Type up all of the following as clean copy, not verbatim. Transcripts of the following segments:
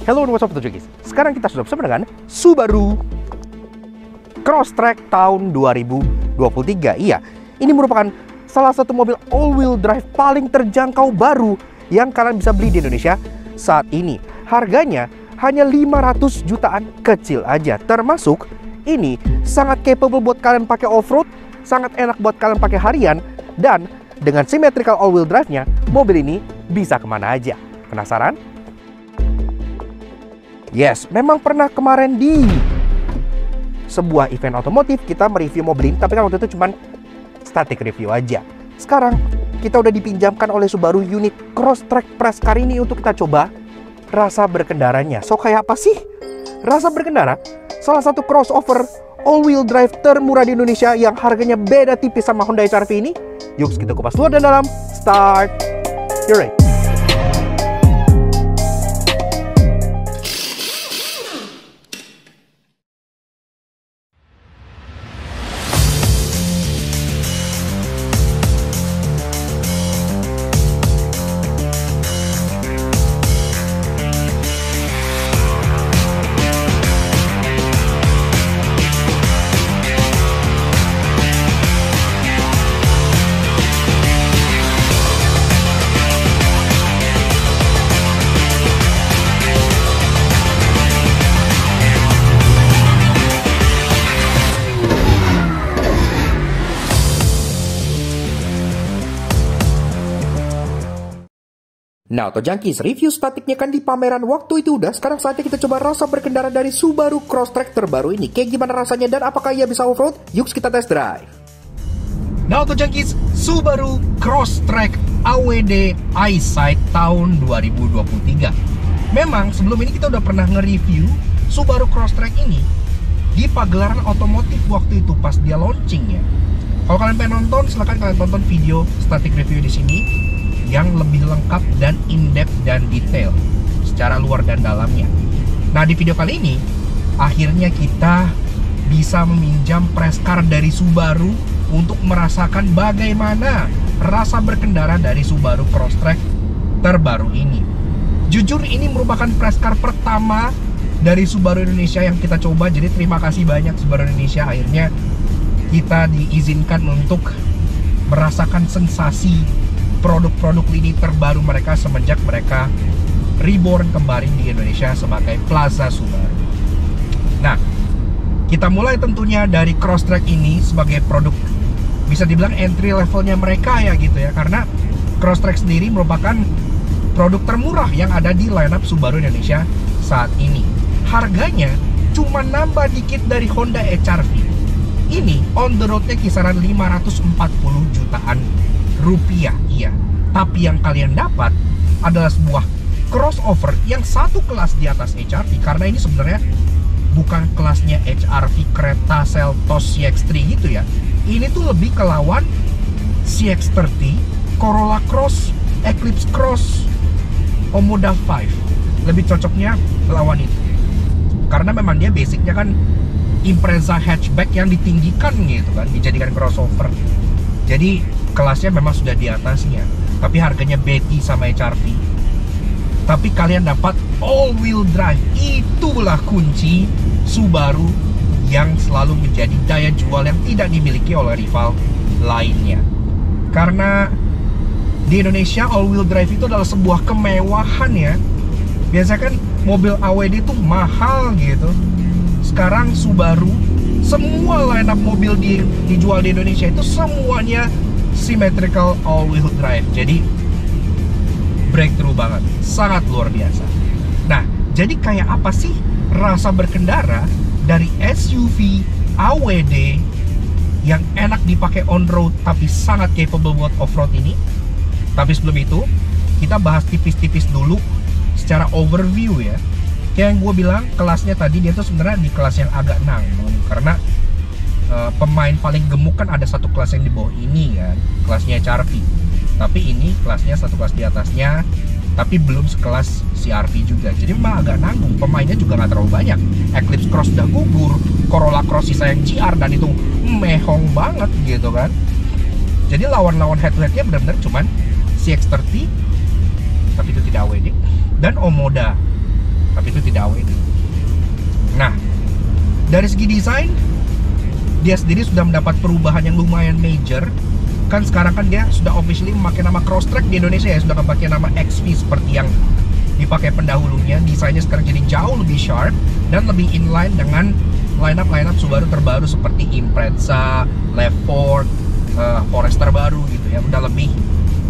Hello and what's up Jokis. Sekarang kita sudah bersama dengan Subaru Crosstrek tahun 2023. Iya, ini merupakan salah satu mobil all-wheel drive paling terjangkau baru yang kalian bisa beli di Indonesia saat ini. Harganya hanya 500 jutaan kecil aja. Termasuk ini sangat capable buat kalian pakai off-road, sangat enak buat kalian pakai harian, dan dengan symmetrical all-wheel drive-nya, mobil ini bisa kemana aja. Penasaran? Yes, memang pernah kemarin di sebuah event otomotif kita mereview mobil ini, tapi kan waktu itu cuman static review aja. Sekarang kita udah dipinjamkan oleh Subaru unit Crosstrek Press Car ini untuk kita coba rasa berkendaranya. So kayak apa sih rasa berkendara salah satu crossover all-wheel drive termurah di Indonesia yang harganya beda tipis sama Honda HR-V ini? Yuk kita kupas luar dan dalam. Start your race. Nah, Auto Junkies, review statiknya kan di pameran waktu itu udah. Sekarang saatnya kita coba rasa berkendara dari Subaru Crosstrek terbaru ini. Kayak gimana rasanya dan apakah ia bisa off-road? Yuk kita test drive. Nah, Auto Junkies, Subaru Crosstrek AWD Eyesight tahun 2023. Memang sebelum ini kita udah pernah nge-review Subaru Crosstrek ini di pagelaran otomotif waktu itu pas dia launching ya. Kalau kalian pengen nonton, silahkan kalian tonton video static review di sini yang lebih lengkap dan in-depth dan detail secara luar dan dalamnya. Nah, di video kali ini akhirnya kita bisa meminjam press car dari Subaru untuk merasakan bagaimana rasa berkendara dari Subaru Crosstrek terbaru ini. Jujur ini merupakan press car pertama dari Subaru Indonesia yang kita coba. Jadi terima kasih banyak Subaru Indonesia, akhirnya kita diizinkan untuk merasakan sensasi produk-produk lini terbaru mereka semenjak mereka reborn kembali di Indonesia sebagai Plaza Subaru. Nah, kita mulai tentunya dari Crosstrek ini sebagai produk bisa dibilang entry levelnya mereka ya gitu ya, karena Crosstrek sendiri merupakan produk termurah yang ada di lineup Subaru Indonesia saat ini. Harganya cuma nambah dikit dari Honda HR-V. Ini on the road-nya kisaran 540 jutaan rupiah, iya. Tapi yang kalian dapat adalah sebuah crossover yang satu kelas di atas HR-V, karena ini sebenarnya bukan kelasnya HR-V Creta, Seltos, CX-3 gitu ya. Ini tuh lebih ke lawan CX-30, Corolla Cross, Eclipse Cross, Omoda 5. Lebih cocoknya lawan itu, karena memang dia basicnya kan Impreza hatchback yang ditinggikan gitu kan, dijadikan crossover. Jadi kelasnya memang sudah di atasnya, tapi harganya beti sama HR-V. Tapi kalian dapat all-wheel drive. Itulah kunci Subaru yang selalu menjadi daya jual yang tidak dimiliki oleh rival lainnya. Karena di Indonesia all-wheel drive itu adalah sebuah kemewahan ya. Biasanya kan mobil AWD itu mahal gitu. Sekarang Subaru, semua lineup mobil dijual di Indonesia itu semuanya symmetrical all-wheel drive. Jadi breakthrough banget, sangat luar biasa. Nah, jadi kayak apa sih rasa berkendara dari SUV AWD yang enak dipakai on-road tapi sangat capable buat off-road ini? Tapi sebelum itu, kita bahas tipis-tipis dulu secara overview ya. Kayak yang gue bilang, kelasnya tadi dia tuh sebenarnya di kelas yang agak nanggung, karena pemain paling gemuk kan ada satu kelas yang di bawah ini kan, kelasnya HR-V. Tapi ini kelasnya satu kelas di atasnya, tapi belum sekelas CR-V juga. Jadi memang agak nanggung, pemainnya juga nggak terlalu banyak. Eclipse Cross udah gugur, Corolla Cross sisa yang GR, dan itu mehong banget gitu kan. Jadi lawan-lawan head-to-headnya benar-benar cuman CX-30, tapi itu tidak AWD, dan Omoda tapi itu tidak AWD. Nah, dari segi desain, dia sendiri sudah mendapat perubahan yang lumayan major. Kan sekarang kan dia sudah officially memakai nama Crosstrek di Indonesia ya, sudah pakai nama XV seperti yang dipakai pendahulunya. Desainnya sekarang jadi jauh lebih sharp dan lebih inline dengan lineup Subaru terbaru seperti Impreza, Leopard, Forester baru gitu ya. Udah lebih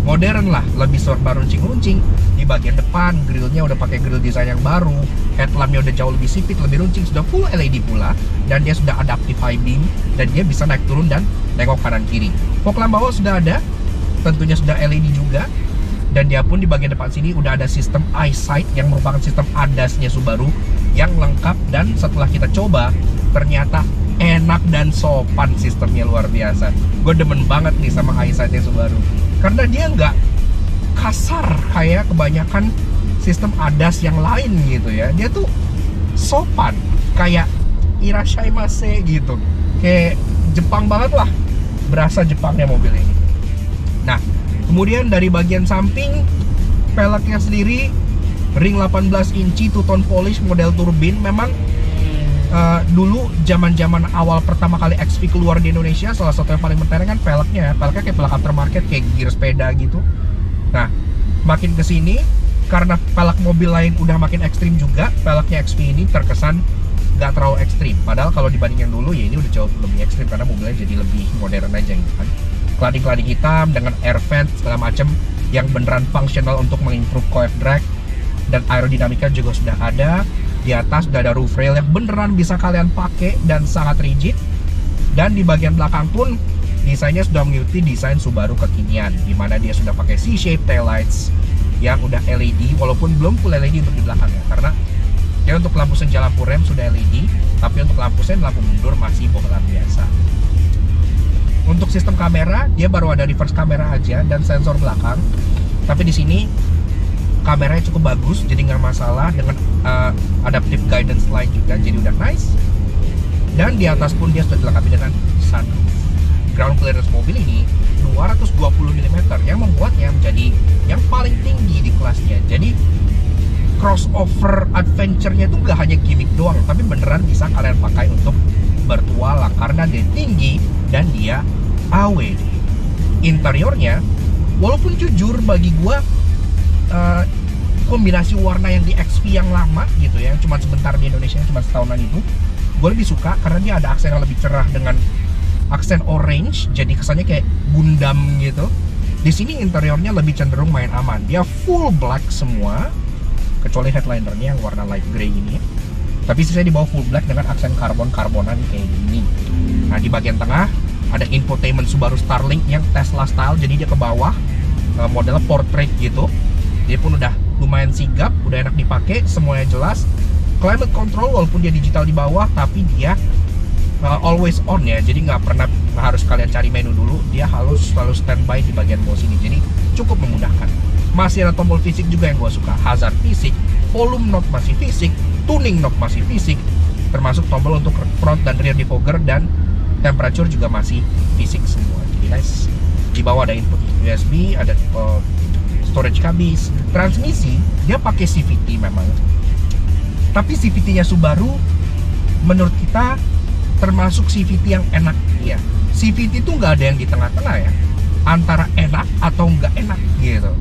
modern lah, lebih serba runcing-runcing. Di bagian depan grillnya udah pakai grill desain yang baru, headlampnya udah jauh lebih sipit, lebih runcing, sudah full LED pula, dan dia sudah adaptive high beam dan dia bisa naik turun dan nengok kanan kiri. Fog lamp bawah sudah ada, tentunya sudah LED juga, dan dia pun di bagian depan sini udah ada sistem EyeSight yang merupakan sistem ADAS-nya Subaru yang lengkap, dan setelah kita coba ternyata enak dan sopan, sistemnya luar biasa. Gue demen banget nih sama EyeSight-nya Subaru karena dia nggak kasar kayak kebanyakan sistem ADAS yang lain gitu ya. Dia tuh sopan, kayak irashaimase gitu, kayak Jepang banget lah, berasa Jepangnya mobil ini. Nah, kemudian dari bagian samping, peleknya sendiri ring 18 inci two-tone polish model turbin. Memang dulu zaman awal pertama kali XV keluar di Indonesia, salah satu yang paling bertengger kan peleknya kayak pelek aftermarket, kayak gear sepeda gitu. Nah, makin kesini karena pelek mobil lain udah makin ekstrim juga, peleknya XV ini terkesan nggak terlalu ekstrim. Padahal kalau dibanding yang dulu ya ini udah jauh lebih ekstrim karena mobilnya jadi lebih modern aja gitu kan. Cladding hitam dengan air vent segala macam yang beneran fungsional untuk mengimprove coil drag, dan aerodinamika juga sudah ada. Di atas sudah ada roof rail yang beneran bisa kalian pakai dan sangat rigid. Dan di bagian belakang pun desainnya sudah mengikuti desain Subaru kekinian, dimana dia sudah pakai C-shape taillights yang udah LED, walaupun belum full LED untuk di belakangnya, karena dia untuk lampu senja, lampu rem sudah LED, tapi untuk lampu sen, lampu mundur masih bohlam biasa. Untuk sistem kamera, dia baru ada reverse kamera aja dan sensor belakang. Tapi di sini kameranya cukup bagus, jadi nggak masalah, dengan adaptive guidance line juga, jadi udah nice. Dan di atas pun dia sudah dilengkapi dengan sunroof. Ground clearance mobil ini 220 mm yang membuatnya menjadi yang paling tinggi di kelasnya. Jadi crossover adventure-nya itu nggak hanya gimmick doang, tapi beneran bisa kalian pakai untuk bertualang karena dia tinggi dan dia AWD. Interiornya, walaupun jujur bagi gua kombinasi warna yang di XV yang lama gitu ya, yang cuma sebentar di Indonesia, yang cuma setahunan itu, gue lebih suka karena dia ada aksen yang lebih cerah dengan aksen orange, jadi kesannya kayak Gundam gitu. Di sini interiornya lebih cenderung main aman, dia full black semua kecuali headlinernya yang warna light grey ini, tapi sisanya di bawah full black dengan aksen karbon-karbonan kayak gini. Nah, di bagian tengah ada infotainment Subaru Starlink yang Tesla style, jadi dia ke bawah modelnya portrait gitu. Dia pun udah lumayan sigap, udah enak dipakai, semuanya jelas. Climate control walaupun dia digital di bawah, tapi dia always on ya, jadi nggak pernah harus kalian cari menu dulu, dia harus selalu standby di bagian bawah sini, jadi cukup memudahkan. Masih ada tombol fisik juga yang gue suka, hazard fisik, volume knob masih fisik, tuning knob masih fisik, termasuk tombol untuk front dan rear defogger, dan temperature juga masih fisik semua, jadi nice. Di bawah ada input USB, ada storage kabis. Transmisi dia pakai CVT memang, tapi CVT-nya Subaru menurut kita termasuk CVT yang enak ya. CVT itu nggak ada yang di tengah-tengah ya, antara enak atau nggak enak gitu.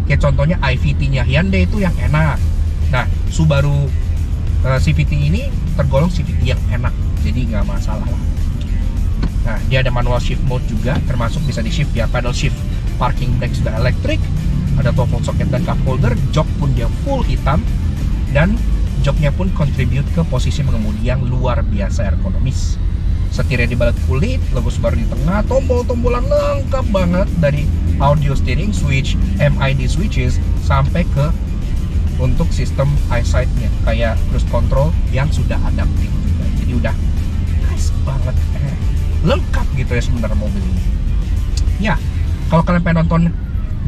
Kayak contohnya IVT-nya Hyundai itu yang enak. Nah, Subaru CVT ini tergolong CVT yang enak, jadi nggak masalah lah. Nah, dia ada manual shift mode juga, termasuk bisa di shift ya, pedal shift. Parking brake sudah elektrik, ada 12 volt socket dan cup holder. Jok pun dia full hitam, dan joknya pun contribute ke posisi mengemudi yang luar biasa ergonomis. Setirnya dibalut kulit, logo Subaru di tengah, tombol-tombolan lengkap banget dari audio steering switch, MID switches, sampai ke untuk sistem EyeSight-nya kayak cruise control yang sudah adaptif juga. Jadi udah nice banget, lengkap gitu ya sebenarnya mobil ini. Ya, kalau kalian pengen nonton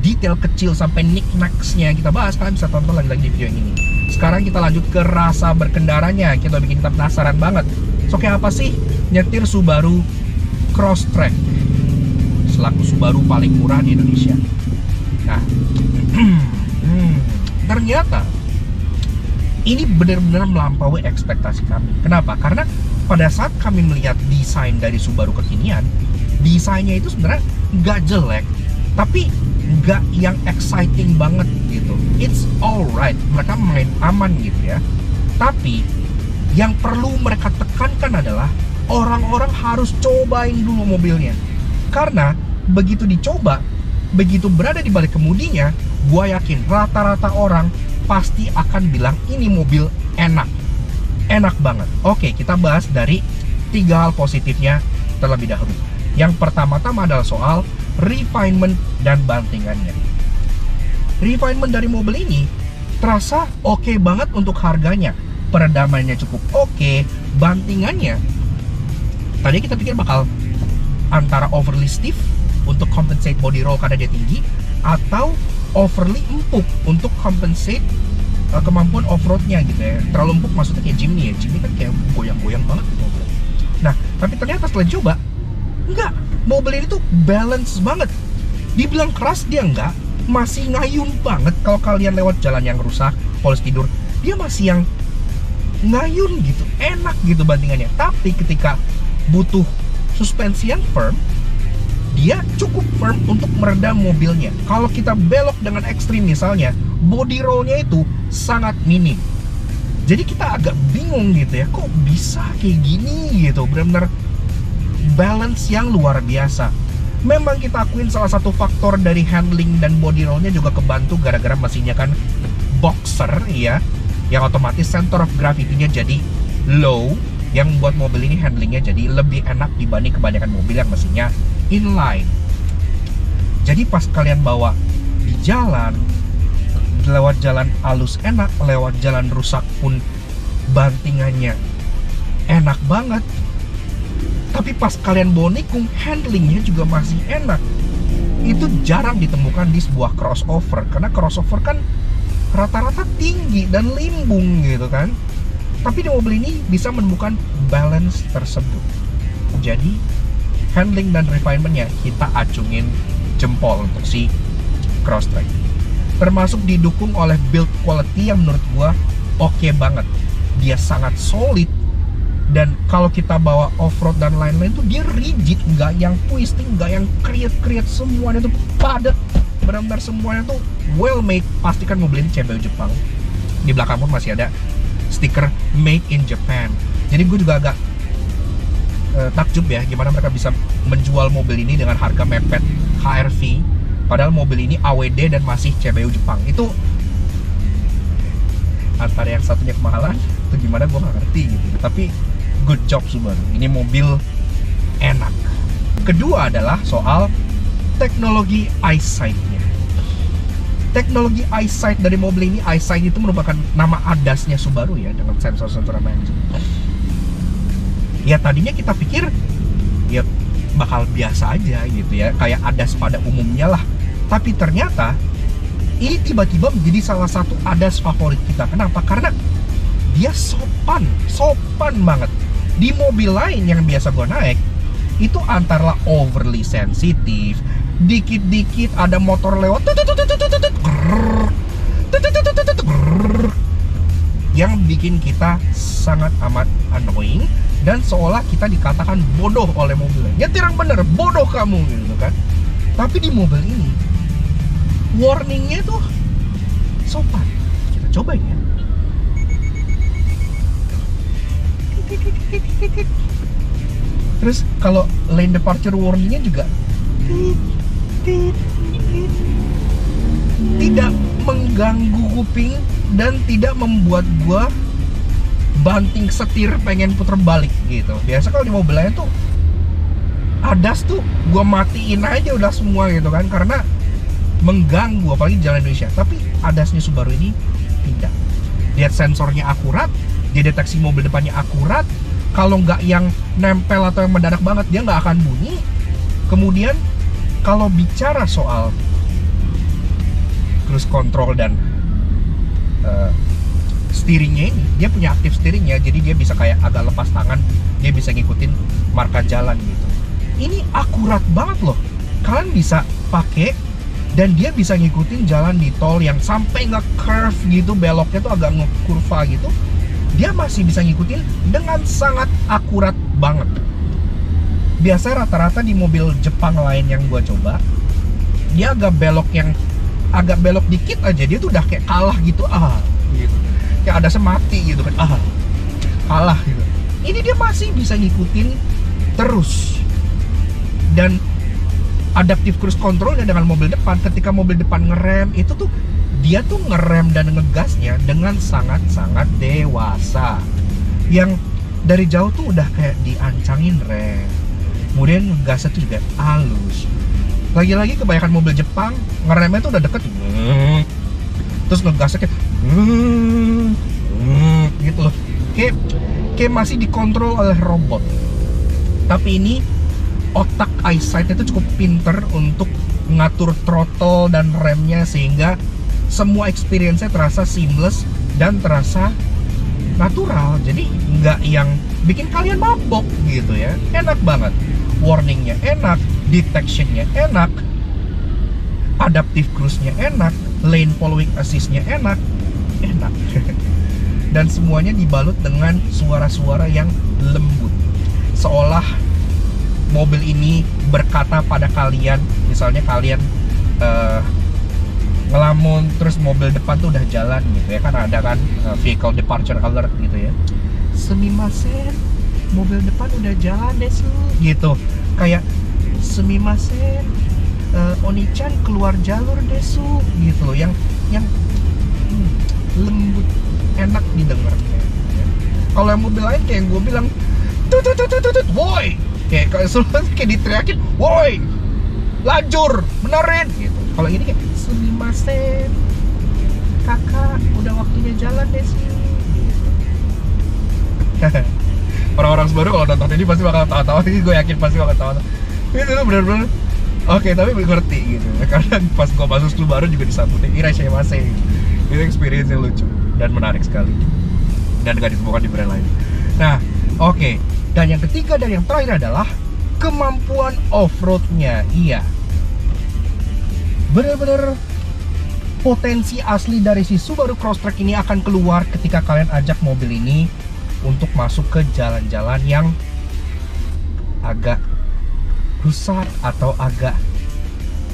detail kecil sampai knick-knacks-nya kita bahas, kalian bisa tonton lagi-lagi di video yang ini. Sekarang kita lanjut ke rasa berkendaranya, kita bikin kita penasaran banget. So kayak apa sih nyetir Subaru Crosstrek selaku Subaru paling murah di Indonesia? Nah, ternyata Ini benar-benar melampaui ekspektasi kami. Kenapa? Karena pada saat kami melihat desain dari Subaru kekinian, desainnya itu sebenarnya nggak jelek, tapi nggak yang exciting banget gitu. It's alright, mereka main aman gitu ya. Tapi yang perlu mereka tekankan adalah orang-orang harus cobain dulu mobilnya. Karena begitu dicoba, begitu berada di balik kemudinya, gua yakin rata-rata orang pasti akan bilang ini mobil enak. Enak banget. Oke, kita bahas dari 3 hal positifnya terlebih dahulu. Yang pertama-tama adalah soal refinement dan bantingannya. Refinement dari mobil ini terasa oke banget untuk harganya. Peredamannya cukup oke, bantingannya tadi kita pikir bakal antara overly stiff untuk compensate body roll karena dia tinggi, atau overly empuk untuk compensate kemampuan off-roadnya gitu ya. Terlalu empuk maksudnya kayak Jimny ya. Jimny kan kayak goyang-goyang banget gitu mobil. Nah, tapi ternyata setelah dicoba, enggak, mobil ini tuh balance banget. Dibilang keras dia enggak, masih ngayun banget. Kalau kalian lewat jalan yang rusak, polis tidur, dia masih yang ngayun gitu, enak gitu bantingannya. Tapi ketika butuh suspensi yang firm, dia cukup firm untuk meredam mobilnya. Kalau kita belok dengan ekstrim misalnya, body rollnya itu sangat minim. Jadi kita agak bingung gitu ya, kok bisa kayak gini gitu. Benar-benar balance yang luar biasa. Memang kita akuin salah satu faktor dari handling dan body rollnya juga kebantu gara-gara mesinnya kan boxer ya, yang otomatis center of gravity-nya jadi low, yang membuat mobil ini handlingnya jadi lebih enak dibanding kebanyakan mobil yang mesinnya inline. Jadi pas kalian bawa di jalan, lewat jalan halus enak, lewat jalan rusak pun bantingannya enak banget. Tapi pas kalian bawa nikung, handlingnya juga masih enak. Itu jarang ditemukan di sebuah crossover, karena crossover kan rata-rata tinggi dan limbung gitu kan. Tapi di mobil ini bisa menemukan balance tersebut. Jadi handling dan refinementnya kita acungin jempol untuk si Crosstrek. Termasuk didukung oleh build quality yang menurut gua oke banget. Dia sangat solid, dan kalau kita bawa off-road dan lain-lain tuh dia rigid, nggak yang twisting, nggak yang kriat-kriat, semuanya tuh padat. Benar-benar semuanya tuh well made. Pastikan mobil ini CBU Jepang. Di belakang pun masih ada stiker Made in Japan. Jadi gue juga agak takjub ya, gimana mereka bisa menjual mobil ini dengan harga mepet HRV, padahal mobil ini AWD dan masih CBU Jepang. Itu antara yang satunya kemahalan atau gimana gue gak ngerti gitu. Tapi good job Subaru, ini mobil enak. Kedua adalah soal teknologi EyeSight-nya. Teknologi EyeSight dari mobil ini, EyeSight itu merupakan nama ADAS-nya Subaru ya, dengan sensor-sensor emerging. Ya tadinya kita pikir ya bakal biasa aja gitu ya, kayak ADAS pada umumnya lah. Tapi ternyata ini tiba-tiba menjadi salah satu ADAS favorit kita. Kenapa? Karena dia sopan banget. Di mobil lain yang biasa gue naik, itu antara overly sensitif, dikit-dikit ada motor lewat yang bikin kita sangat amat annoying, dan seolah kita dikatakan bodoh oleh mobilnya. Nyetir yang bener, bodoh kamu gitu kan. Tapi di mobil ini warningnya tuh sopan. Kita cobain ya. Terus kalau lane departure warningnya juga tidak mengganggu kuping dan tidak membuat gua banting setir pengen puter balik gitu. Biasa kalau di mobil lain tuh ADAS tuh gua matiin aja udah semua gitu kan, karena mengganggu apalagi di jalan Indonesia. Tapi ADAS-nya Subaru ini tidak. Lihat sensornya akurat, dia deteksi mobil depannya akurat. Kalau nggak yang nempel atau yang mendadak banget, dia nggak akan bunyi. Kemudian kalau bicara soal cruise control dan steeringnya ini, dia punya active steeringnya, jadi dia bisa kayak agak lepas tangan, dia bisa ngikutin marka jalan gitu. Ini akurat banget loh. Kalian bisa pakai Dan dia bisa ngikutin jalan di tol yang sampai nge-curve gitu, beloknya tuh agak nge-kurva gitu. Dia masih bisa ngikutin dengan sangat akurat banget. Biasanya rata-rata di mobil Jepang lain yang gua coba, dia agak belok dikit aja, dia tuh udah kayak kalah gitu, gitu. Kayak ada semati gitu kan, kalah gitu. Ini dia masih bisa ngikutin terus. Dan adaptive cruise controlnya dengan mobil depan, ketika mobil depan ngerem itu tuh dia tuh ngerem dan ngegasnya dengan sangat-sangat dewasa, yang dari jauh tuh udah kayak diancangin rem, kemudian ngegasnya tuh juga halus. Lagi-lagi kebanyakan mobil Jepang ngeremnya tuh udah deket, terus ngegasnya kayak gitu loh, kayak masih dikontrol oleh robot. Tapi ini otak eyesight itu cukup pinter untuk ngatur throttle dan remnya sehingga semua experience-nya terasa seamless dan terasa natural. Jadi nggak yang bikin kalian mabok gitu ya. Enak banget. Warningnya enak, detection-nya enak, adaptive cruise-nya enak, lane following assist-nya enak. Dan semuanya dibalut dengan suara-suara yang lembut. Seolah mobil ini berkata pada kalian, misalnya kalian ngelamun terus mobil depan tuh udah jalan gitu ya, kan ada kan vehicle departure alert gitu ya, sumimasen, mobil depan udah jalan desu gitu, kayak sumimasen, Oni-chan keluar jalur desu gitu loh, yang lembut, enak didengarnya ya. Kalau yang mobil lain kayak yang gue bilang tut, woi, kayak diteriakin, woi, lajur, benerin gitu. Kalau ini kayak sumimasen, kakak, udah waktunya jalan deh sih gitu. Orang-orang Subaru kalau nonton ini pasti bakal tawa-tawa, gue yakin pasti bakal tawa-tawa. Itu bener-bener oke, tapi gue ngerti gitu. Karena pas gue masuk Subaru juga disambutin irashaimase gitu. Itu experience yang lucu dan menarik sekali, dan gak ditemukan di brand lain. Nah, oke. Dan yang ketiga dan yang terakhir adalah kemampuan off-roadnya. Iya, bener-bener potensi asli dari si Subaru Crosstrek ini akan keluar ketika kalian ajak mobil ini untuk masuk ke jalan-jalan yang agak rusak atau agak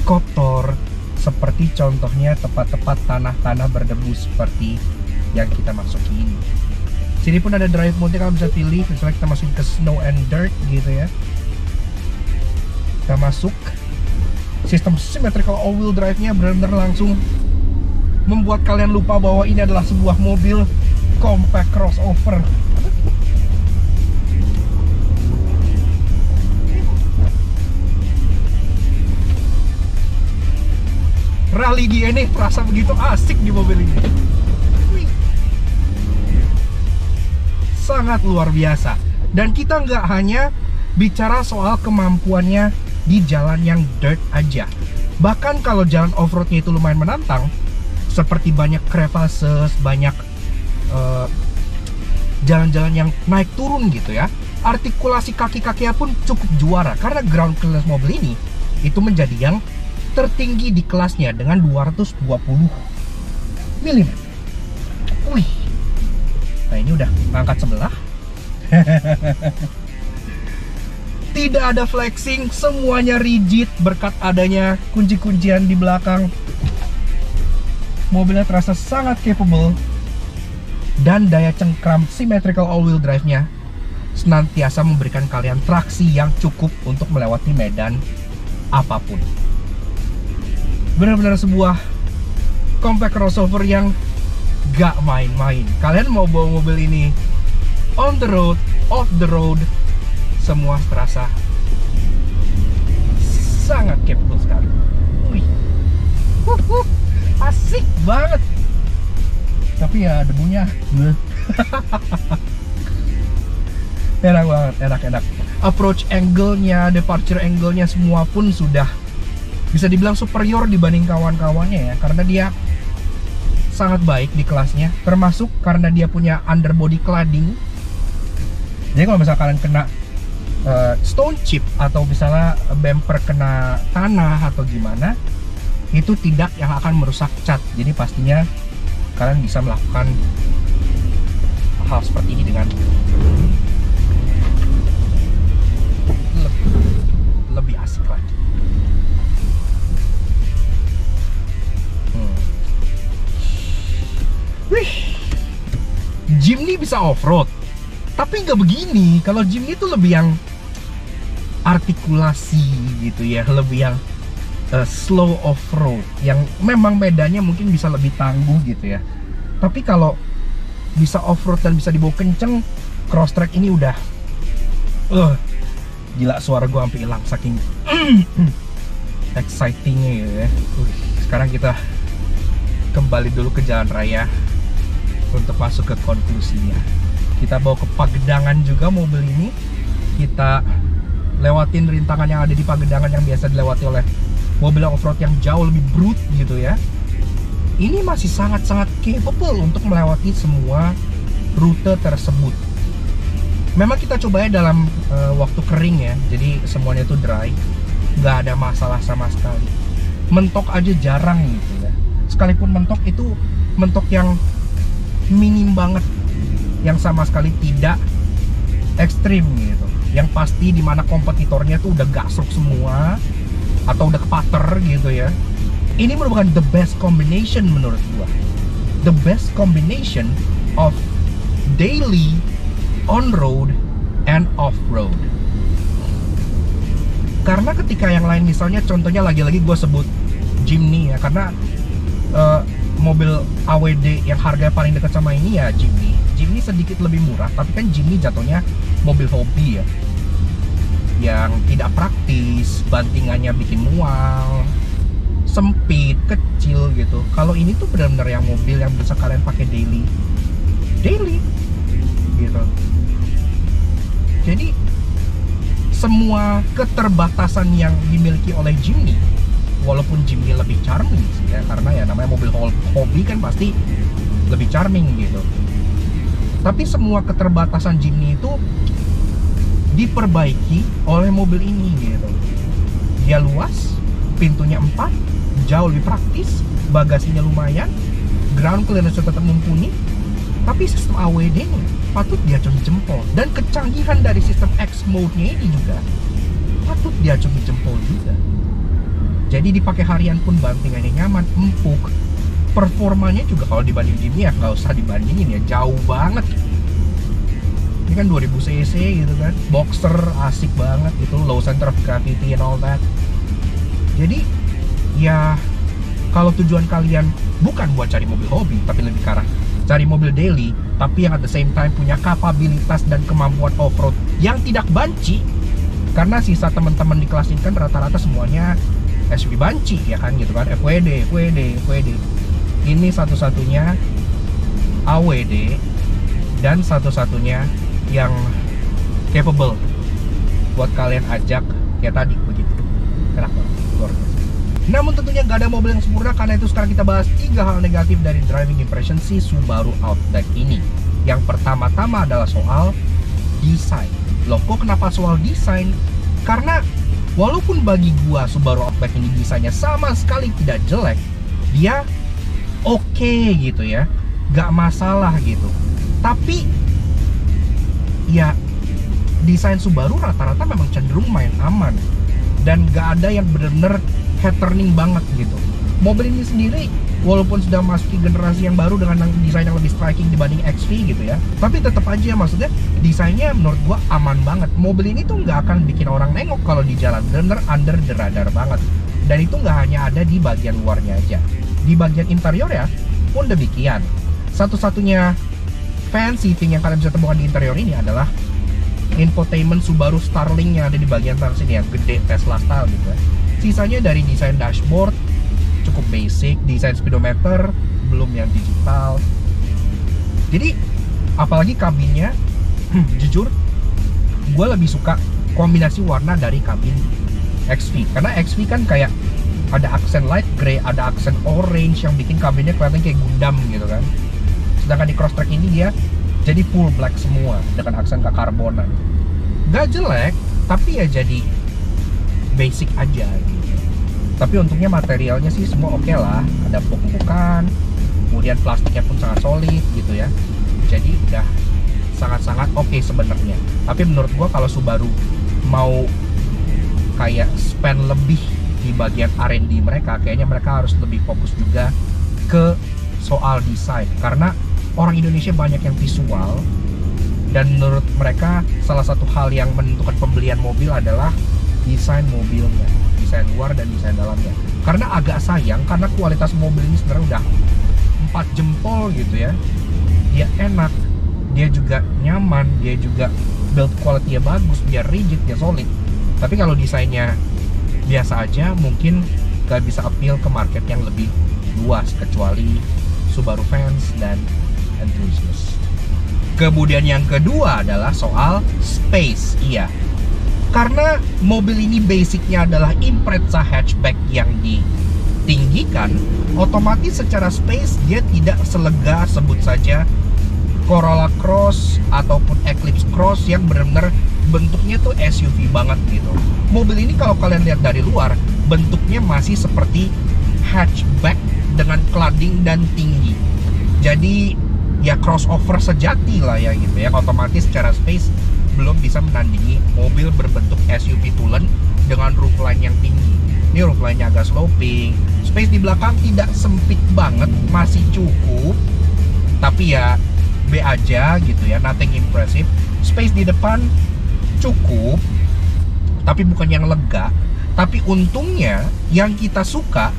kotor, seperti contohnya tempat-tempat tanah-tanah berdebu seperti yang kita masuki ini. Sini pun ada drive mode, kalian bisa pilih. Misalnya kita masuk ke snow and dirt gitu ya, kita masuk. Sistem symmetrical all-wheel drive-nya benar-benar langsung membuat kalian lupa bahwa ini adalah sebuah mobil compact crossover. Rally GNE terasa begitu asik di mobil ini. Sangat luar biasa. Dan kita nggak hanya bicara soal kemampuannya di jalan yang dirt aja. Bahkan kalau jalan off-roadnya itu lumayan menantang, seperti banyak crevasses, banyak jalan-jalan yang naik turun gitu ya, artikulasi kaki-kakinya pun cukup juara. Karena ground clearance mobil ini itu menjadi yang tertinggi di kelasnya dengan 220 mm. Wih. Nah, ini udah angkat sebelah. Tidak ada flexing, semuanya rigid berkat adanya kunci-kuncian di belakang. Mobilnya terasa sangat capable, dan daya cengkram symmetrical all-wheel drive-nya senantiasa memberikan kalian traksi yang cukup untuk melewati medan apapun. Benar-benar sebuah compact crossover yang gak main-main. Kalian mau bawa mobil ini on the road, off the road, semua terasa sangat capable sekali. Wih, asik banget. Tapi ya debunya enak banget, enak. Approach angle-nya, departure angle-nya semua pun sudah bisa dibilang superior dibanding kawan-kawannya ya, karena dia sangat baik di kelasnya, termasuk karena dia punya underbody cladding. Jadi kalau misalnya kalian kena stone chip atau misalnya bumper kena tanah atau gimana, itu tidak yang akan merusak cat. Jadi pastinya kalian bisa melakukan hal seperti ini dengan lebih asik lagi. Wih, Jimny bisa off-road, tapi nggak begini. Kalau Jimny itu lebih yang artikulasi gitu ya, lebih yang slow off-road, yang memang medannya mungkin bisa lebih tangguh gitu ya. Tapi kalau bisa off-road dan bisa dibawa kenceng, Crosstrek ini udah gila, suara gue sampai hilang saking excitingnya gitu ya. Sekarang kita kembali dulu ke jalan raya untuk masuk ke konklusinya. Kita bawa ke Pagedangan juga mobil ini. Kita lewatin rintangan yang ada di Pagedangan yang biasa dilewati oleh mobil off-road yang jauh lebih brute gitu ya. Ini masih sangat-sangat capable untuk melewati semua rute tersebut. Memang kita cobanya dalam waktu kering ya, jadi semuanya itu dry, nggak ada masalah sama sekali. Mentok aja jarang gitu ya. Sekalipun mentok itu mentok yang minim banget, yang sama sekali tidak ekstrim gitu. Yang pasti dimana kompetitornya tuh udah gasruk semua atau udah kepater gitu ya. Ini merupakan the best combination menurut gua. The best combination of daily, on-road, and off-road. Karena ketika yang lain misalnya contohnya lagi-lagi gua sebut Jimny ya, karena mobil AWD yang harga paling dekat sama ini ya Jimny. Jimny sedikit lebih murah, tapi kan Jimny jatuhnya mobil hobi ya, yang tidak praktis, bantingannya bikin mual, sempit, kecil gitu. Kalau ini tuh benar-benar yang mobil yang bisa kalian pakai daily gitu. Jadi semua keterbatasan yang dimiliki oleh Jimny, walaupun Jimny lebih charming sih ya, karena ya namanya mobil hobi kan pasti lebih charming gitu. Tapi semua keterbatasan Jimny itu diperbaiki oleh mobil ini gitu. Dia luas, pintunya 4, jauh lebih praktis, bagasinya lumayan, ground clearance tetap mumpuni, tapi sistem AWD-nya patut diacungi jempol. Dan kecanggihan dari sistem X mode-nya ini juga patut diacungi jempol juga. Jadi dipakai harian pun bantingannya nyaman, empuk. Performanya juga kalau dibanding Jimny ya nggak usah dibandingin ya, jauh banget. Ini kan 2000 cc gitu kan, boxer asik banget gitu, low center of gravity and all that. Jadi ya kalau tujuan kalian bukan buat cari mobil hobi, tapi lebih ke arah cari mobil daily, tapi yang at the same time punya kapabilitas dan kemampuan off-road yang tidak banci, karena sisa teman-teman di kelas ini kan rata-rata semuanya SUV banci ya kan gitu kan, FWD. Ini satu-satunya AWD dan satu-satunya yang capable buat kalian ajak kayak tadi begitu. Enak banget, luar biasa. Namun tentunya nggak ada mobil yang sempurna, karena itu sekarang kita bahas 3 hal negatif dari driving impression si Subaru Outback ini. Yang pertama-tama adalah soal desain. Loh, kok kenapa soal desain? Karena walaupun bagi gua Subaru Outback ini desainnya sama sekali tidak jelek, dia oke gitu ya, nggak masalah gitu. Tapi ya desain Subaru rata-rata memang cenderung main aman, dan nggak ada yang bener-bener head turning banget gitu. Mobil ini sendiri walaupun sudah masuki generasi yang baru dengan desain yang lebih striking dibanding XV gitu ya, tapi tetap aja maksudnya desainnya menurut gua aman banget. Mobil ini tuh nggak akan bikin orang nengok kalau di jalan, bener under the radar banget. Dan itu nggak hanya ada di bagian luarnya aja, di bagian interior ya pun demikian. Satu-satunya fancy thing yang kalian bisa temukan di interior ini adalah infotainment Subaru Starlink yang ada di bagian atas sini, yang gede Tesla style gitu ya. Sisanya dari desain dashboard cukup basic, desain speedometer belum yang digital. Jadi apalagi kabinnya jujur gue lebih suka kombinasi warna dari kabin XV, karena XV kan kayak ada aksen light gray, ada aksen orange yang bikin kabinnya kelihatan kayak Gundam gitu kan. Sedangkan di Crosstrek ini dia jadi full black semua dengan aksen kekarbonan. Gak jelek, tapi ya jadi basic aja gitu. Tapi untungnya materialnya sih semua oke lah, ada empuk-empukan, kemudian plastiknya pun sangat solid gitu ya. Jadi udah sangat-sangat oke sebenarnya. Tapi menurut gua kalau Subaru mau kayak spend lebih di bagian R&D mereka, kayaknya mereka harus lebih fokus juga ke soal desain, karena orang Indonesia banyak yang visual, dan menurut mereka salah satu hal yang menentukan pembelian mobil adalah desain mobilnya, desain luar dan desain dalamnya. Karena agak sayang, karena kualitas mobil ini sebenarnya udah 4 jempol gitu ya, dia enak, dia juga nyaman, dia juga build quality-nya bagus, dia rigid, dia solid. Tapi kalau desainnya biasa aja, mungkin gak bisa appeal ke market yang lebih luas, kecuali Subaru fans dan enthusiast. Kemudian yang kedua adalah soal space. Iya, karena mobil ini basicnya adalah Impreza hatchback yang ditinggikan, otomatis secara space dia tidak selega sebut saja Corolla Cross ataupun Eclipse Cross yang benar-benar bentuknya tuh SUV banget gitu. Mobil ini kalau kalian lihat dari luar, bentuknya masih seperti hatchback dengan cladding dan tinggi. Jadi ya crossover sejati lah ya gitu ya. Otomatis secara space belum bisa menandingi mobil berbentuk SUV tulen dengan roofline yang tinggi. Ini roofline-nya agak sloping. Space di belakang tidak sempit banget, masih cukup. Tapi ya B aja gitu ya, nothing impressive. Space di depan cukup, tapi bukan yang lega. Tapi untungnya yang kita suka,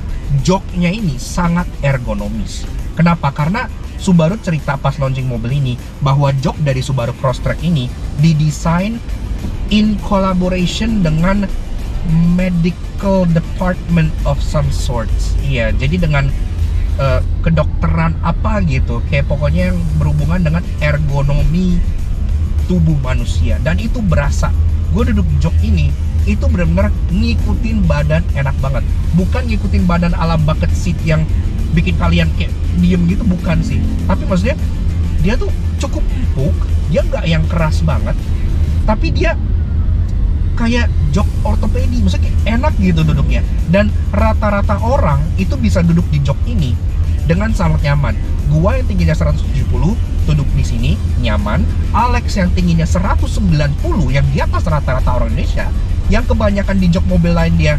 joknya ini sangat ergonomis. Kenapa? Karena Subaru cerita pas launching mobil ini bahwa jok dari Subaru Crosstrek ini didesain in collaboration dengan medical department of some sorts. Iya, jadi dengan kedokteran apa gitu, kayak pokoknya yang berhubungan dengan ergonomi tubuh manusia, dan itu berasa. Gue duduk jok ini itu benar-benar ngikutin badan enak banget, bukan ngikutin badan ala bucket seat yang bikin kalian kayak diem gitu, bukan sih. Tapi maksudnya dia tuh cukup empuk, dia nggak yang keras banget, tapi dia kayak jok ortopedi, maksudnya kayak enak gitu duduknya. Dan rata-rata orang itu bisa duduk di jok ini dengan sangat nyaman. Gua yang tingginya 170 duduk di sini nyaman. Alex yang tingginya 190 yang di atas rata-rata orang Indonesia, yang kebanyakan di jok mobil lain dia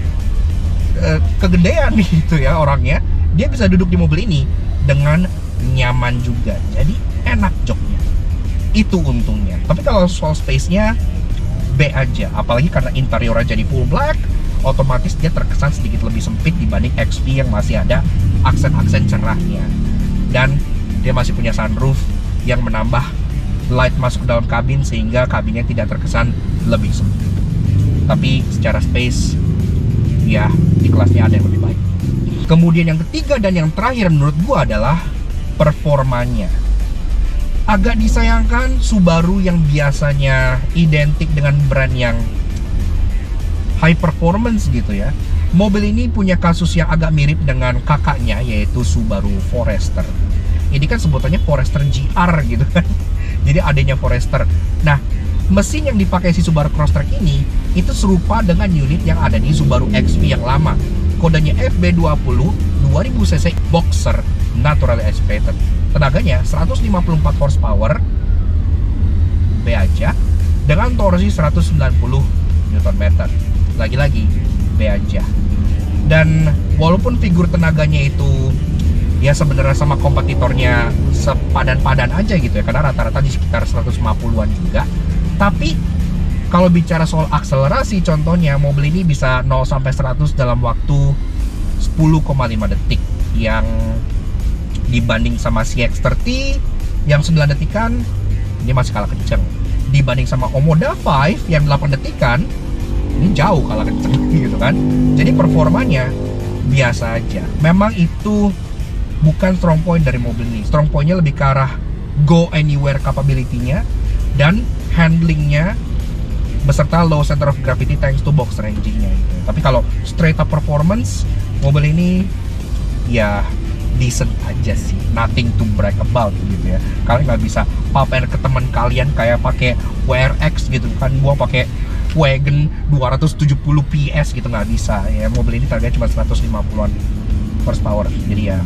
kegedean gitu ya orangnya, dia bisa duduk di mobil ini dengan nyaman juga. Jadi enak joknya. Itu untungnya. Tapi kalau soal space-nya B aja, apalagi karena interiornya jadi full black, otomatis dia terkesan sedikit lebih sempit dibanding XP yang masih ada aksen-aksen cerahnya. Dan dia masih punya sunroof yang menambah light masuk ke dalam kabin sehingga kabinnya tidak terkesan lebih sempit. Tapi secara space, ya di kelasnya ada yang lebih baik. Kemudian yang ketiga dan yang terakhir menurut gua adalah performanya. Agak disayangkan Subaru yang biasanya identik dengan brand yang high performance gitu ya, mobil ini punya kasus yang agak mirip dengan kakaknya, yaitu Subaru Forester. Ini kan sebutannya Forester GR gitu kan. Jadi adanya Forester. Nah, mesin yang dipakai si Subaru Crosstrek ini itu serupa dengan unit yang ada di Subaru XV yang lama. Kodenya FB20 2000cc Boxer naturally aspirated. Tenaganya 154 horsepower, B aja, dengan torsi 190 Nm. Lagi-lagi B aja. Dan walaupun figur tenaganya itu ya sebenarnya sama kompetitornya sepadan-padan aja gitu ya, karena rata-rata di sekitar 150-an juga. Tapi kalau bicara soal akselerasi, contohnya mobil ini bisa 0 sampai 100 dalam waktu 10,5 detik, yang dibanding sama CX-30 yang 9 detikan, ini masih kalah kenceng. Dibanding sama Omoda 5 yang 8 detikan, ini jauh kalah kenceng gitu kan. Jadi performanya biasa aja. Memang itu bukan strong point dari mobil ini. Strong pointnya lebih ke arah go anywhere capability-nya dan handlingnya, beserta low center of gravity thanks to boxer engine-nya gitu. Tapi kalau straight up performance, mobil ini ya decent aja sih, nothing to brag about gitu ya. Kalian nggak bisa pamer ke teman kalian kayak pakai WRX gitu kan, gua pakai wagon 270 PS gitu, nggak bisa ya. Mobil ini targetnya cuma 150-an horsepower, jadi ya.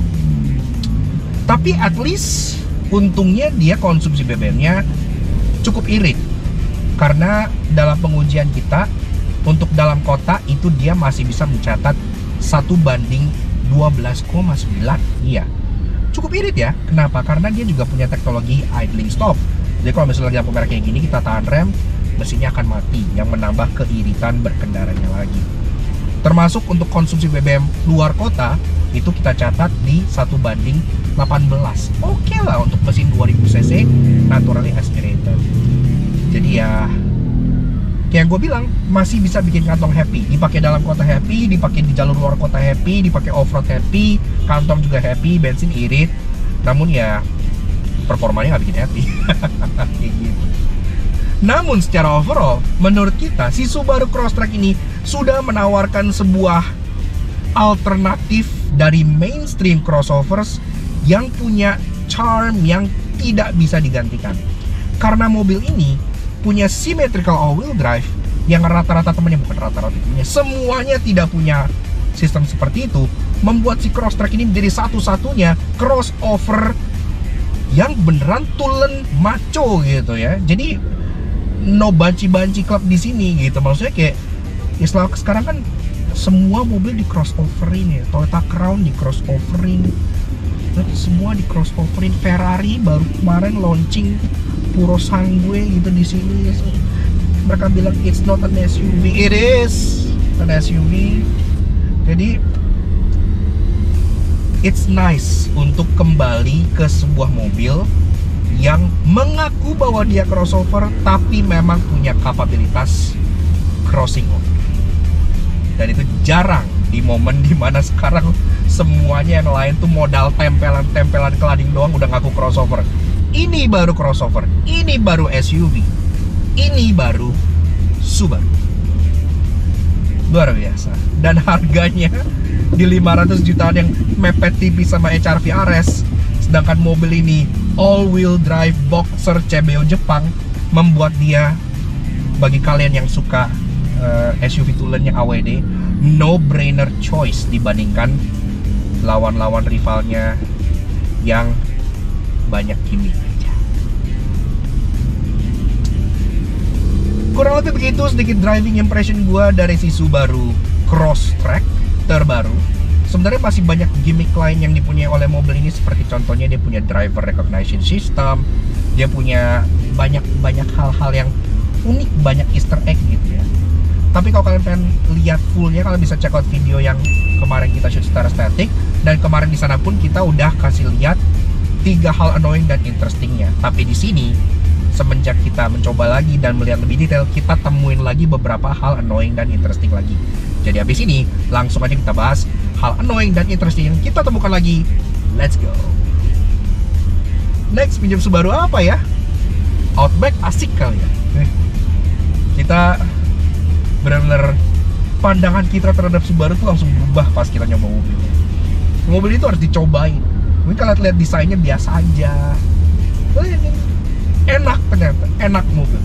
Tapi at least untungnya dia konsumsi BBM-nya cukup irit, karena dalam pengujian kita untuk dalam kota itu dia masih bisa mencatat 1:12,9. Iya, cukup irit ya. Kenapa? Karena dia juga punya teknologi idling stop. Jadi kalau misalnya lagi lampu merah kayak gini, kita tahan rem, mesinnya akan mati, yang menambah keiritan berkendaranya lagi. Termasuk untuk konsumsi BBM luar kota, itu kita catat di 1:18. Oke lah untuk mesin 2000 cc naturally aspirated. Jadi ya, kayak gue bilang, masih bisa bikin kantong happy. Dipakai dalam kota happy, dipakai di jalur luar kota happy, dipakai off-road happy, kantong juga happy, bensin irit. Namun ya, performanya nggak bikin happy. Kayak gitu. Namun secara overall, menurut kita, si Subaru Crosstrek ini sudah menawarkan sebuah alternatif dari mainstream crossovers yang punya charm yang tidak bisa digantikan. Karena mobil ini punya symmetrical all-wheel drive yang rata-rata temannya, bukan rata-rata temannya, semuanya tidak punya sistem seperti itu, membuat si Crosstrek ini menjadi satu-satunya crossover yang beneran tulen maco gitu ya. Jadi no banci-banci club di sini gitu. Maksudnya kayak Islam sekarang kan semua mobil di crossoverin ya. Toyota Crown di crossoverin, semua di crossoverin. Ferrari baru kemarin launching Purosangue gitu di sini. Mereka bilang it's not an SUV. It is an SUV. Jadi it's nice untuk kembali ke sebuah mobil yang mengaku bahwa dia crossover tapi memang punya kapabilitas crossing over. Dan itu jarang di momen dimana sekarang semuanya yang lain tuh modal tempelan-tempelan kelading doang udah ngaku crossover. Ini baru crossover, ini baru SUV, ini baru Subaru. Luar biasa. Dan harganya di 500 jutaan yang mepet tipis sama HR-V RS. Sedangkan mobil ini all-wheel drive boxer CBO Jepang, membuat dia, bagi kalian yang suka SUV tulennya AWD, no-brainer choice dibandingkan lawan-lawan rivalnya yang banyak gimmick aja. Kurang lebih begitu sedikit driving impression gue dari si Subaru Crosstrek terbaru. Sebenarnya masih banyak gimmick lain yang dipunyai oleh mobil ini, seperti contohnya dia punya driver recognition system, dia punya banyak hal-hal yang unik, banyak Easter egg gitu ya. Tapi kalau kalian pengen lihat fullnya, kalian bisa check out video yang kemarin kita shoot secara static, dan kemarin di sana pun kita udah kasih lihat 3 hal annoying dan interestingnya. Tapi di sini semenjak kita mencoba lagi dan melihat lebih detail, kita temuin lagi beberapa hal annoying dan interesting lagi. Jadi habis ini langsung aja kita bahas hal annoying dan interesting yang kita temukan lagi. Let's go. Next, pinjam Subaru apa ya? Outback asik kali ya. Kita benar-benar pandangan kita terhadap Subaru tuh langsung berubah pas kita nyoba mobil. Mobil itu harus dicobain. Mungkin kalau lihat desainnya biasa aja, enak ternyata, enak mobil.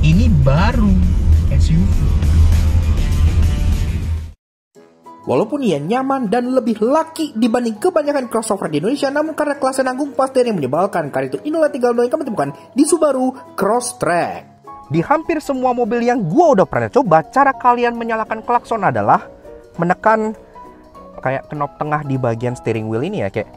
Ini baru SUV. Walaupun ia nyaman dan lebih laki dibanding kebanyakan crossover di Indonesia, namun karena kelasnya nanggung pasti yang menyebalkan. Karena itu inilah 3 hal yang kami temukan di Subaru Crosstrek. Di hampir semua mobil yang gua udah pernah coba, cara kalian menyalakan klakson adalah menekan kayak knob tengah di bagian steering wheel ini ya, kayak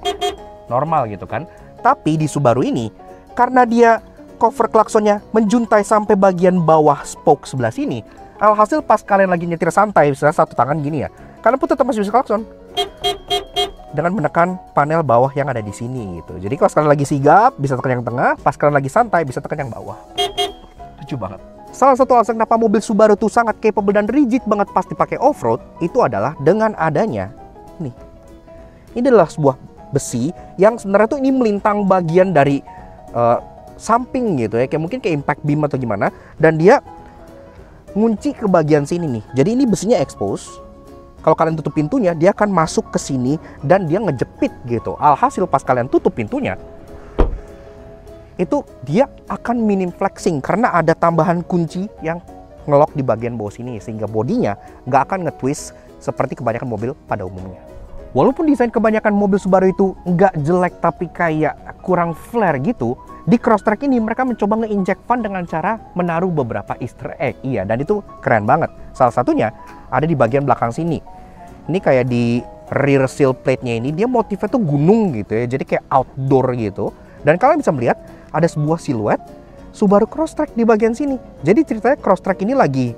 normal gitu kan. Tapi di Subaru ini, karena dia cover klaksonnya menjuntai sampai bagian bawah spoke sebelah sini, alhasil pas kalian lagi nyetir santai, misalnya satu tangan gini ya, kalian pun tetap masih bisa klakson dengan menekan panel bawah yang ada di sini gitu. Jadi kalau kalian lagi sigap bisa tekan yang tengah, pas kalian lagi santai bisa tekan yang bawah. Lucu banget. Salah satu alasan kenapa mobil Subaru tuh sangat capable dan rigid banget pas dipakai off-road itu adalah dengan adanya nih. Ini adalah sebuah besi yang sebenarnya tuh ini melintang bagian dari samping gitu ya, kayak mungkin kayak impact beam atau gimana, dan dia ngunci ke bagian sini nih. Jadi ini besinya expose. Kalau kalian tutup pintunya, dia akan masuk ke sini dan dia ngejepit gitu. Alhasil pas kalian tutup pintunya, itu dia akan minim flexing karena ada tambahan kunci yang ngelok di bagian bawah sini sehingga bodinya nggak akan nge-twist seperti kebanyakan mobil pada umumnya. Walaupun desain kebanyakan mobil Subaru itu nggak jelek tapi kayak kurang flare gitu, di Crosstrek ini mereka mencoba nge-inject fun dengan cara menaruh beberapa Easter egg. Iya, dan itu keren banget. Salah satunya ada di bagian belakang sini. Ini kayak di rear seal plate-nya ini, dia motifnya tuh gunung gitu ya, jadi kayak outdoor gitu. Dan kalian bisa melihat ada sebuah siluet Subaru Crosstrek di bagian sini. Jadi ceritanya Crosstrek ini lagi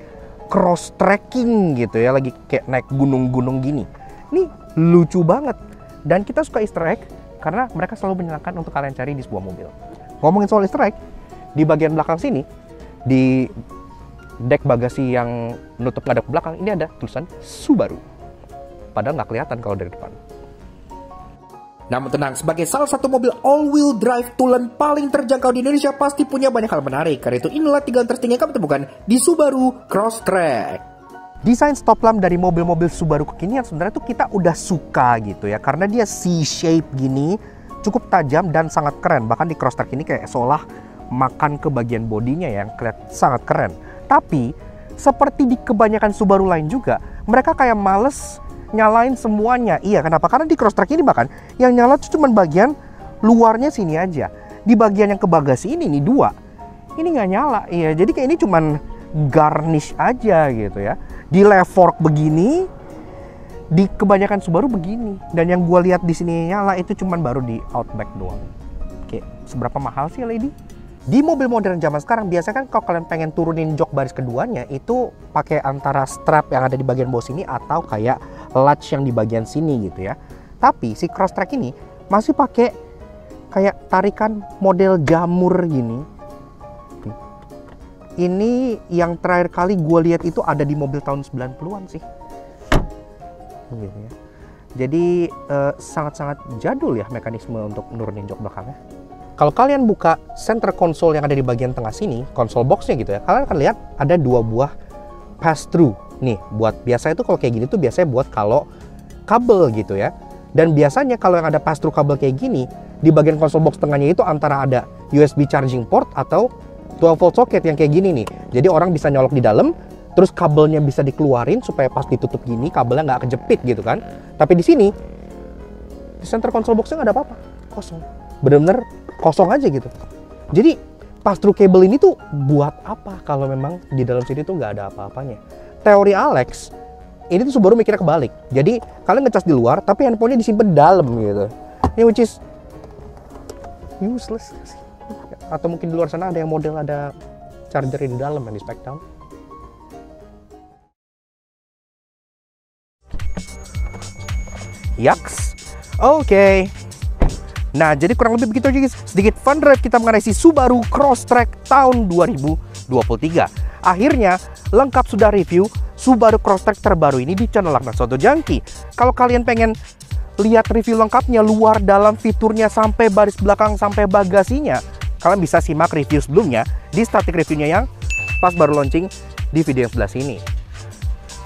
cross trekking gitu ya, lagi kayak naik gunung-gunung gini. Ini lucu banget. Dan kita suka Easter egg karena mereka selalu menyenangkan untuk kalian cari di sebuah mobil. Ngomongin soal Easter egg, di bagian belakang sini, di dek bagasi yang menutup ngadep ke belakang, ini ada tulisan Subaru. Padahal nggak kelihatan kalau dari depan. Namun tenang, sebagai salah satu mobil all-wheel drive tulen paling terjangkau di Indonesia pasti punya banyak hal menarik. Karena itu inilah 3 interesting yang kami temukan di Subaru Crosstrek. Desain stop lamp dari mobil-mobil Subaru kekinian sebenarnya tuh kita udah suka gitu ya. Karena dia C-shape gini, cukup tajam dan sangat keren. Bahkan di Crosstrek ini kayak seolah makan ke bagian bodinya yang kelihatan sangat keren. Tapi, seperti di kebanyakan Subaru lain juga, mereka kayak males nyalain semuanya. Iya, kenapa? Karena di Crosstrek ini bahkan yang nyala tuh cuma bagian luarnya sini aja. Di bagian yang ke bagasi ini nih 2, ini nggak nyala. Iya, jadi kayak ini cuman garnish aja gitu ya. Di left fork begini, di kebanyakan Subaru begini. Dan yang gue lihat di sini nyala itu cuman baru di Outback doang. Oke, seberapa mahal sih lady? Di mobil modern zaman sekarang biasanya kan kalau kalian pengen turunin jok baris keduanya itu pakai antara strap yang ada di bagian bawah sini atau kayak latch yang di bagian sini gitu ya. Tapi si Crosstrek ini masih pakai kayak tarikan model jamur gini. Ini yang terakhir kali gue lihat itu ada di mobil tahun 90-an sih. Gitu ya. Jadi sangat-sangat jadul ya mekanisme untuk nurunin jok belakangnya. Kalau kalian buka center console yang ada di bagian tengah sini, console boxnya gitu ya, kalian akan lihat ada 2 buah pass-through. Nih, buat biasa itu kalau kayak gini tuh biasanya buat kalau kabel gitu ya. Dan biasanya kalau yang ada pass-through kabel kayak gini, di bagian console box tengahnya itu antara ada USB charging port atau 12 volt socket yang kayak gini nih. Jadi orang bisa nyolok di dalam, terus kabelnya bisa dikeluarin supaya pas ditutup gini kabelnya nggak kejepit gitu kan. Tapi di sini, di center console boxnya nggak ada apa-apa, kosong. Bener-bener kosong aja gitu. Jadi pass-through cable ini tuh buat apa kalau memang di dalam sini tuh nggak ada apa-apanya? Teori Alex, ini tuh Subaru mikirnya kebalik. Jadi kalian ngecas di luar, tapi handphonenya disimpan di dalam gitu. Ini which is useless. Atau mungkin di luar sana ada yang model ada charger di dalam yang di spek down. Yaks. Oke. Nah, jadi kurang lebih begitu aja guys. Sedikit fun drive kita mengenai si Subaru Crosstrek tahun 2023. Akhirnya, lengkap sudah review Subaru Crosstrek terbaru ini di channel Laknat Soto Junkie. Kalau kalian pengen lihat review lengkapnya, luar dalam fiturnya sampai baris belakang sampai bagasinya, kalian bisa simak review sebelumnya di static reviewnya yang pas baru launching di video yang sebelah sini.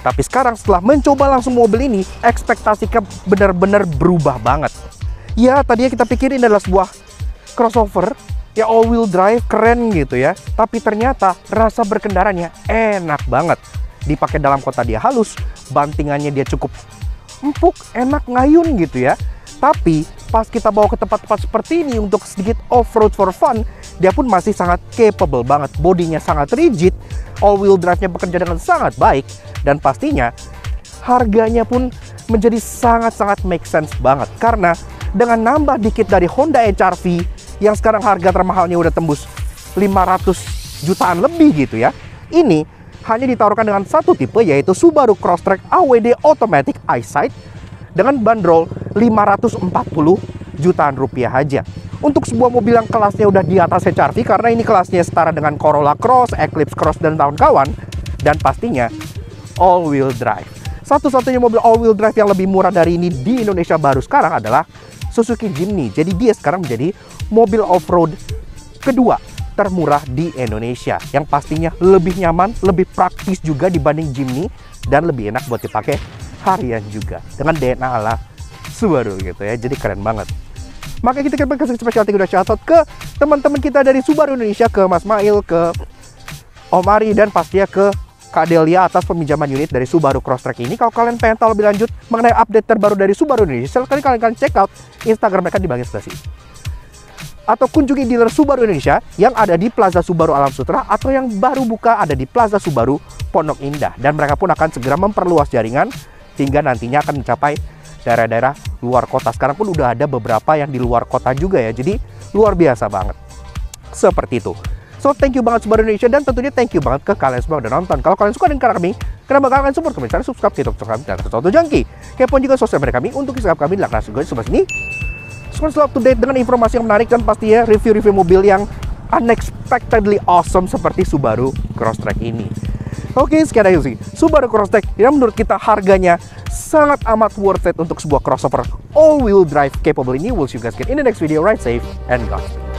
Tapi sekarang setelah mencoba langsung mobil ini, ekspektasinya benar-benar berubah banget. Ya, tadinya kita pikir ini adalah sebuah crossover ya all-wheel drive keren gitu ya. Tapi ternyata rasa berkendaranya enak banget. Dipakai dalam kota dia halus, bantingannya dia cukup empuk, enak ngayun gitu ya. Tapi pas kita bawa ke tempat-tempat seperti ini untuk sedikit off-road for fun, dia pun masih sangat capable banget. Bodinya sangat rigid, all-wheel drive-nya bekerja dengan sangat baik, dan pastinya harganya pun menjadi sangat-sangat make sense banget. Karena dengan nambah dikit dari Honda HR-V yang sekarang harga termahalnya udah tembus 500 jutaan lebih gitu ya. Ini hanya ditaruhkan dengan satu tipe, yaitu Subaru Crosstrek AWD Automatic EyeSight dengan bandrol 540 jutaan rupiah aja. Untuk sebuah mobil yang kelasnya udah di atas HR-V, karena ini kelasnya setara dengan Corolla Cross, Eclipse Cross, dan kawan-kawan. Dan pastinya all-wheel drive. Satu-satunya mobil all-wheel drive yang lebih murah dari ini di Indonesia baru sekarang adalah Suzuki Jimny. Jadi dia sekarang menjadi mobil off-road kedua termurah di Indonesia, yang pastinya lebih nyaman, lebih praktis juga dibanding Jimny, dan lebih enak buat dipakai harian juga dengan DNA ala Subaru gitu ya. Jadi keren banget. Makanya kita kasih spesial thank you dan shoutout ke teman-teman kita dari Subaru Indonesia, ke Mas Mail, ke Om Ari, dan pastinya ke Kak Delia atas peminjaman unit dari Subaru Crosstrek ini. Kalau kalian pengen tahu lebih lanjut mengenai update terbaru dari Subaru Indonesia, silahkan kalian check out Instagram mereka di bagian sebelah sini. Atau kunjungi dealer Subaru Indonesia yang ada di Plaza Subaru Alam Sutera atau yang baru buka ada di Plaza Subaru Pondok Indah. Dan mereka pun akan segera memperluas jaringan hingga nantinya akan mencapai daerah-daerah luar kota. Sekarang pun udah ada beberapa yang di luar kota juga ya. Jadi luar biasa banget. Seperti itu. So, thank you banget Subaru Indonesia, dan tentunya thank you banget ke kalian semua udah nonton. Kalau kalian suka dengan kami, kenapa kalian support kami? Cara subscribe ke YouTube kami dan Sesuatu Junkie. Kepoin juga sosial media kami untuk subscribe kami di like gue sebelah sini. Semua selalu up to date dengan informasi yang menarik dan pastinya review-review mobil yang unexpectedly awesome seperti Subaru Crosstrek ini. Oke, sekian aja sih Subaru Crosstrek yang menurut kita harganya sangat amat worth it untuk sebuah crossover all-wheel drive capable ini. We'll see you guys again in the next video. Ride safe and Godspeed.